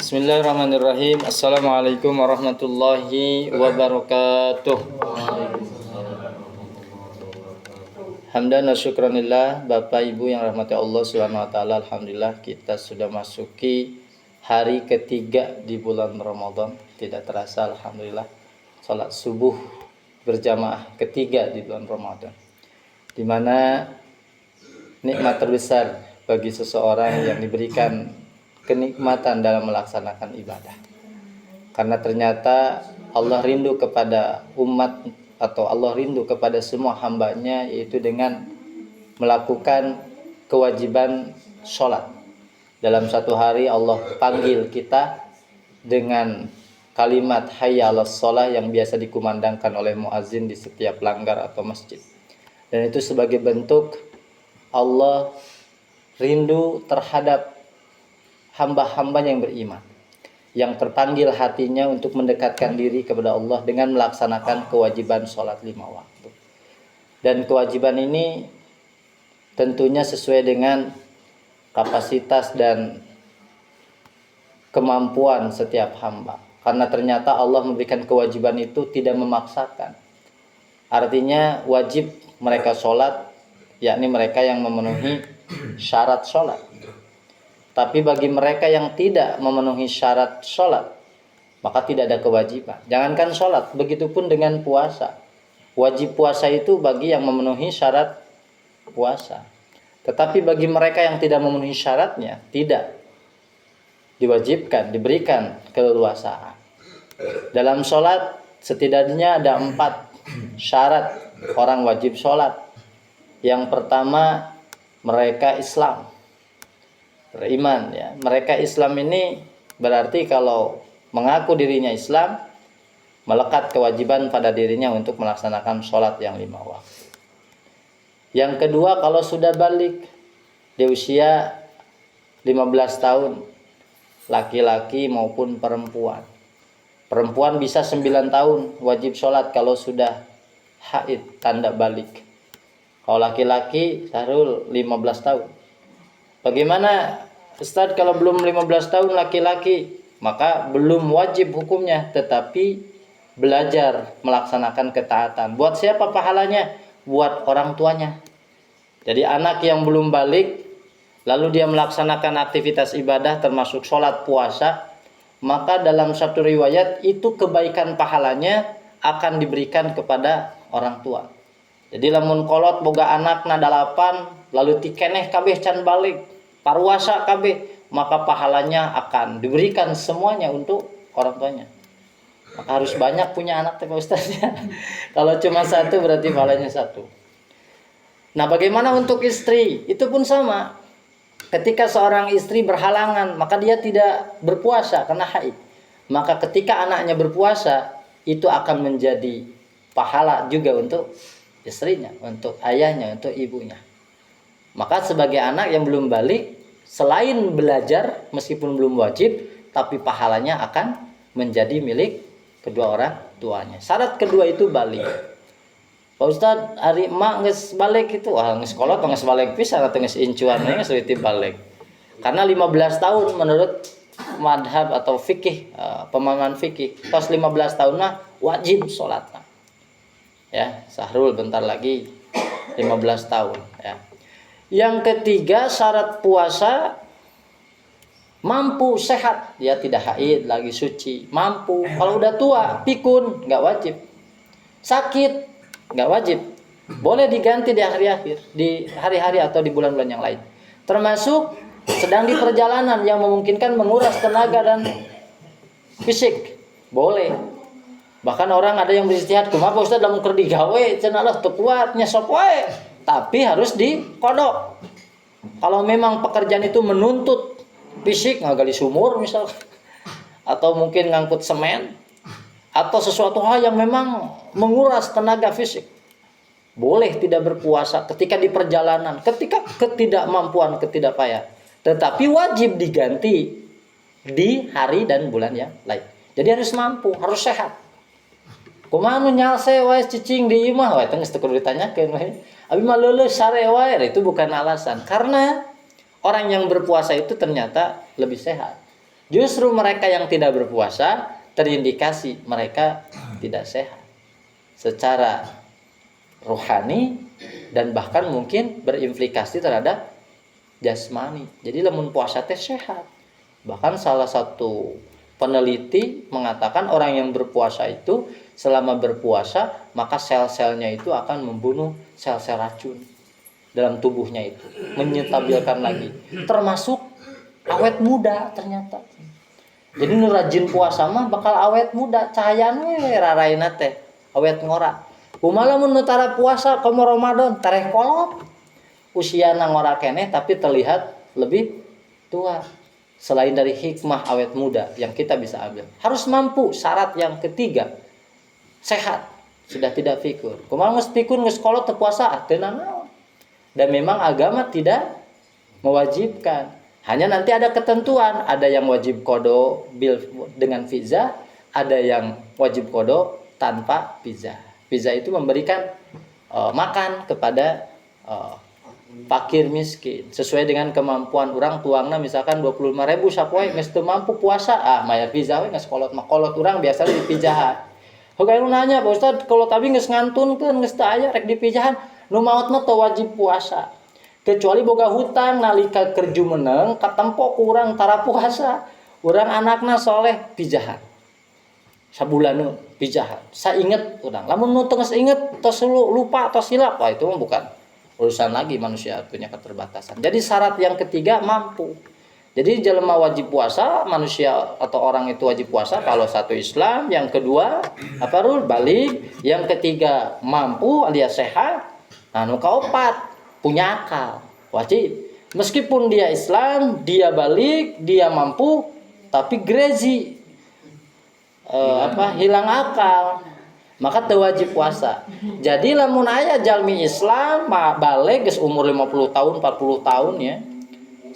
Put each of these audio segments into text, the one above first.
Bismillahirrahmanirrahim. Assalamualaikum warahmatullahi wabarakatuh. Hamdan wa syukranillah. Bapak Ibu yang rahmati Allah Subhanahu wa taala, alhamdulillah kita sudah masuki hari ketiga di bulan Ramadan. Tidak terasa alhamdulillah salat subuh berjamaah ketiga di bulan Ramadan. Di mana nikmat terbesar bagi seseorang yang diberikan kenikmatan dalam melaksanakan ibadah. Karena ternyata Allah rindu kepada umat atau Allah rindu kepada semua hambanya, yaitu dengan melakukan kewajiban sholat. Dalam satu hari Allah panggil kita dengan kalimat hayya 'alas shalah yang biasa dikumandangkan oleh muazin di setiap langgar atau masjid. Dan itu sebagai bentuk Allah rindu terhadap hamba-hamba yang beriman, yang terpanggil hatinya untuk mendekatkan diri kepada Allah dengan melaksanakan kewajiban sholat 5 waktu. Dan kewajiban ini tentunya sesuai dengan kapasitas dan kemampuan setiap hamba. Karena ternyata Allah memberikan kewajiban itu tidak memaksakan. Artinya wajib mereka sholat, yakni mereka yang memenuhi syarat sholat. Tapi bagi mereka yang tidak memenuhi syarat sholat, maka tidak ada kewajiban. Jangankan sholat, begitupun dengan puasa. Wajib puasa itu bagi yang memenuhi syarat puasa. Tetapi bagi mereka yang tidak memenuhi syaratnya, tidak diwajibkan, diberikan keleluasaan. Dalam sholat setidaknya ada 4 syarat orang wajib sholat. Yang pertama, mereka Islam, beriman, ya. Mereka Islam ini berarti kalau mengaku dirinya Islam, melekat kewajiban pada dirinya untuk melaksanakan sholat yang 5 waktu. Yang kedua, kalau sudah balik di usia 15 tahun, laki-laki maupun perempuan. Perempuan bisa 9 tahun wajib sholat kalau sudah haid, tanda balik. Kalau laki-laki Sahrul 15 tahun. Bagaimana Ustaz kalau belum 15 tahun laki-laki? Maka belum wajib hukumnya, tetapi belajar melaksanakan ketaatan. Buat siapa pahalanya? Buat orang tuanya. Jadi anak yang belum balik, lalu dia melaksanakan aktivitas ibadah termasuk sholat puasa, maka dalam satu riwayat itu kebaikan pahalanya akan diberikan kepada orang tua. Jadi lamun kolot boga anak na 8, lalu tikeneh kabeh can balik, parwasa kabeh, maka pahalanya akan diberikan semuanya untuk orang tuanya. Maka harus banyak punya anak Pak Ustaz ya. Kalau cuma 1 berarti pahalanya 1. Nah, bagaimana untuk istri? Itu pun sama. Ketika seorang istri berhalangan, maka dia tidak berpuasa karena haid. Maka ketika anaknya berpuasa, itu akan menjadi pahala juga untuk istrinya, untuk ayahnya, untuk ibunya. Maka sebagai anak yang belum balik, selain belajar meskipun belum wajib, tapi pahalanya akan menjadi milik kedua orang tuanya. Syarat kedua itu balik. Pak Ustaz, hari emak geus balik itu, geus kolot geus balik pisan atau geus incuan geus leuwih balik. Karena 15 tahun menurut madhab atau fikih, pemahaman fikih, pas 15 tahun mah wajib sholat. Ya, Sahrul bentar lagi 15 tahun ya. Yang ketiga, syarat puasa mampu, sehat, ya tidak haid, lagi suci, mampu. Kalau udah tua, pikun, nggak wajib. Sakit, nggak wajib. Boleh diganti di hari-hari atau di bulan-bulan yang lain. Termasuk sedang di perjalanan yang memungkinkan menguras tenaga dan fisik, boleh. Bahkan orang ada yang beristihad, kumaha Ustaz lamun keur digawe cenah Allah teu kuat nyesop wae, tapi harus dikodok. Kalau memang pekerjaan itu menuntut fisik, ngagali sumur misalkan, atau mungkin ngangkut semen, atau sesuatu hal yang memang menguras tenaga fisik, boleh tidak berpuasa ketika di perjalanan, ketika ketidakmampuan, ketidakpayah. Tetapi wajib diganti di hari dan bulan yang lain. Jadi harus mampu, harus sehat. Kumaha nu nyalse wae cicing di imah wae teh geus teu kudu ditanyakeun wae. Abi mah leuleus sare wae, itu bukan alasan. Karena orang yang berpuasa itu ternyata lebih sehat. Justru mereka yang tidak berpuasa terindikasi mereka tidak sehat secara rohani dan bahkan mungkin berimplikasi terhadap jasmani. Jadi lamun puasa teh sehat. Bahkan salah satu peneliti mengatakan orang yang berpuasa itu selama berpuasa maka sel-selnya itu akan membunuh sel-sel racun dalam tubuhnya itu, menyetabilkan lagi. Termasuk awet muda ternyata. Jadi nu rajin puasa mah bakal awet muda, cahayaan we raraina teh awet ngora. Kumaha mun nu tara puasa komo Ramadan tareh kolot. Usiana ngora keneh tapi terlihat lebih tua. Selain dari hikmah awet muda yang kita bisa ambil, harus mampu. Syarat yang ketiga, sehat, sudah tidak fikur. Kumaha geus fikur geus kolot teu puasa teu naon. Dan memang agama tidak mewajibkan. Hanya nanti ada ketentuan, ada yang wajib kodo bil dengan visa, ada yang wajib kodo tanpa visa. Visa itu memberikan makan kepada fakir miskin sesuai dengan kemampuan orang tuangna, misalkan 25.000 sapoe geus teu mampu puasa, mayar visa we geus kolot mah kolot urang biasa di pijahan. Hoga nanya, Pak Ustad, kalau tapi geus ngantunkeun geus teu aya rek di pijahan, nu maot mah teu wajib puasa. Kecuali boga hutang nalika kerju meneng katempo ku urang tara puasa. Urang anakna soleh pijahan. Sabulaneun pijahan. Sainget urang. Lamun nu teu inget tos lupa tos hilap, itu mah bukan urusan lagi, manusia punya keterbatasan. Jadi syarat yang ketiga mampu. Jadi jelema wajib puasa, manusia atau orang itu wajib puasa kalau satu Islam, yang kedua balik, yang ketiga mampu alias sehat. Nah, nu kaopat punya akal, wajib. Meskipun dia Islam, dia balik, dia mampu, tapi grezi, hilang akal, maka teu wajib puasa. Jadi lamun aya jalmi Islam balik geus umur 50 tahun, 40 tahun ya,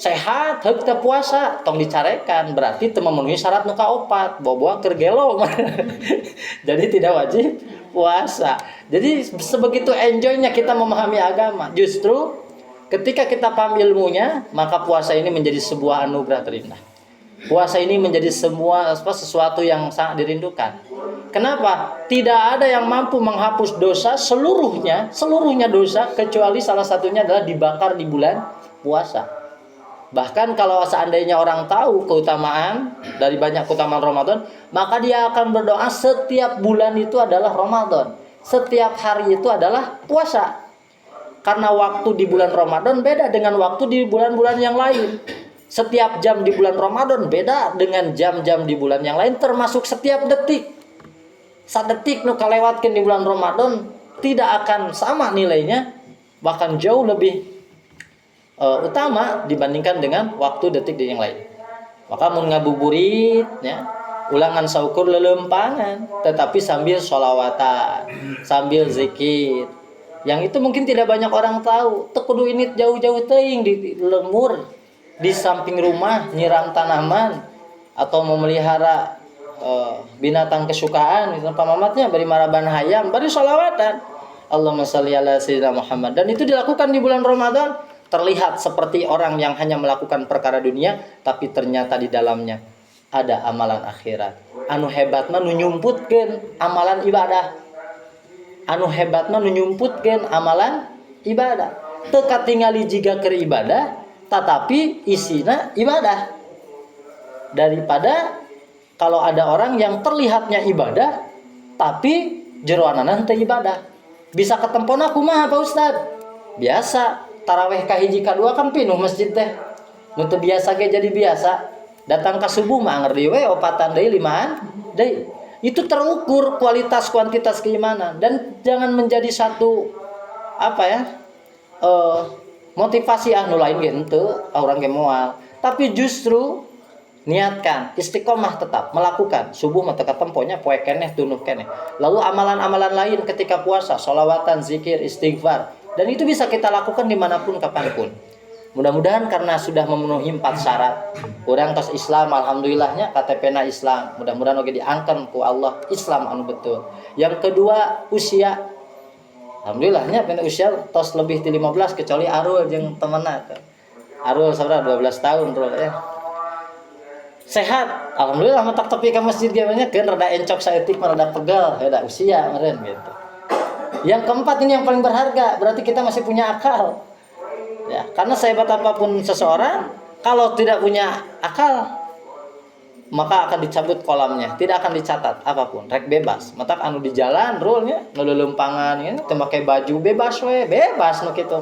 sehat heuk teu puasa, tong dicarekan, berarti teu memenuhi syarat nu kaopat, boboa keur gelo. Jadi tidak wajib puasa. Jadi sebegitu enjoynya kita memahami agama. Justru ketika kita paham ilmunya, maka puasa ini menjadi sebuah anugerah terindah. Puasa ini menjadi sesuatu yang sangat dirindukan. Kenapa? Tidak ada yang mampu menghapus dosa seluruhnya dosa, kecuali salah satunya adalah dibakar di bulan puasa. Bahkan kalau seandainya orang tahu keutamaan dari banyak keutamaan Ramadan, maka dia akan berdoa setiap bulan itu adalah Ramadan. Setiap hari itu adalah puasa. Karena waktu di bulan Ramadan beda dengan waktu di bulan-bulan yang lain. Setiap jam di bulan Ramadan beda dengan jam-jam di bulan yang lain, termasuk setiap detik. Sadetik nu kalewatkeun di bulan Ramadan tidak akan sama nilainya, bahkan jauh lebih utama dibandingkan dengan waktu detik yang lain. Maka mun ngabuburit ya, ulangan saukur lelempangan, tetapi sambil sholawatan, sambil zikir. Yang itu mungkin tidak banyak orang tahu. Teu kudu ini jauh-jauh teuing di lemur, di samping rumah nyiram tanaman atau memelihara binatang kesukaan, misalnya pamamatnya bari maraban hayam, bari sholawatan. Allahumma shalli ala sayyidina Muhammad. Dan itu dilakukan di bulan Ramadan. Terlihat seperti orang yang hanya melakukan perkara dunia, tapi ternyata di dalamnya ada amalan akhirat. Anu hebatna nu nyumputkeun amalan ibadah. Anu hebatna nu nyumputkeun amalan ibadah. Teu katingali jiga keur ibadah, tetapi isina ibadah. Daripada kalau ada orang yang terlihatnya ibadah, tapi jeroanana teu ibadah. Bisa ketempona kumaha Pak Ustad? Biasa. Taraweh kahiji kadua kan pinuh masjid teh. Nu teu biasa ge jadi biasa. Datang ka subuh mah ngerti we opatan deui limaan deui. Itu terukur kualitas kuantitas keimanan, dan jangan menjadi satu motivasi anu lain ge henteu urang ge moal. Tapi justru niatkan istiqomah tetap melakukan subuh mah teu katemponya poe keneh tunuh keneh. Lalu amalan-amalan lain ketika puasa, sholawatan, zikir, istighfar. Dan itu bisa kita lakukan dimanapun, kapanpun. Mudah-mudahan karena sudah memenuhi 4 syarat. Orang tos Islam, alhamdulillahnya KTP-na Islam. Mudah-mudahan oge diangkat ku Allah Islam anu betul. Yang kedua, usia. Alhamdulillahnya pena usia tos lebih ti 15 kecuali Arul jeung temenna. Arul saudara 12 tahun bro ya. sehat alhamdulillah matak tepi ka masjid ge banyak kan rada encok saeutik rada pegal da usia meureun gitu. Yang keempat ini yang paling berharga, berarti kita masih punya akal. Ya, karena sehebat apapun seseorang kalau tidak punya akal maka akan dicabut kolamnya, tidak akan dicatat apapun, rek bebas. Matak anu di jalan rule-nya nu leumpangan ya, teu make baju bebas we, bebas nu kitu.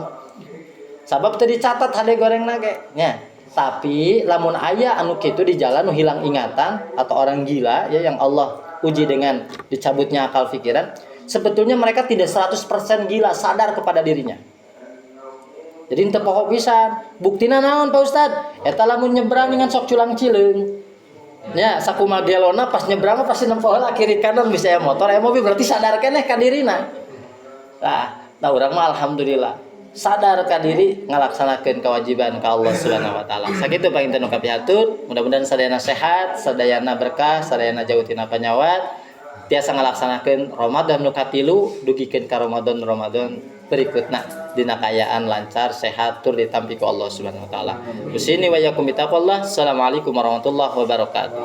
Sabab teu dicatat hade gorengna ge nya. Tapi lamun aya anu kitu di jalan nu hilang ingatan atau orang gila ya yang Allah uji dengan dicabutnya akal pikiran, sebetulnya mereka tidak 100% gila, sadar kepada dirinya. Jadi teu poho pisan. Buktina naon Pak Ustad? Eta lamun nyebrang dengan sok culang cileung. Ya, sakumaha gelona pas nyebrang mah pasti nempo heula kiri kanan bisa aya motor, aya mobil berarti sadar keneh ka dirina. Nah urang mah alhamdulillah sadar ka diri ngalaksanakeun kewajiban ka Allah Subhanahu wa taala. Sakitu panginten nu kapihatur, mudah-mudahan sadayana sehat, sadayana berkah, sadayana jauh tina panyawat, tiasa ngalaksanakeun Ramadan nu katilu dugikeun ka Ramadan berikutna dina kayaan lancar sehat tur ditampi ku Allah Subhanahu wa taala. Usini wa yakum bitaqwallah. Assalamualaikum warahmatullahi wabarakatuh.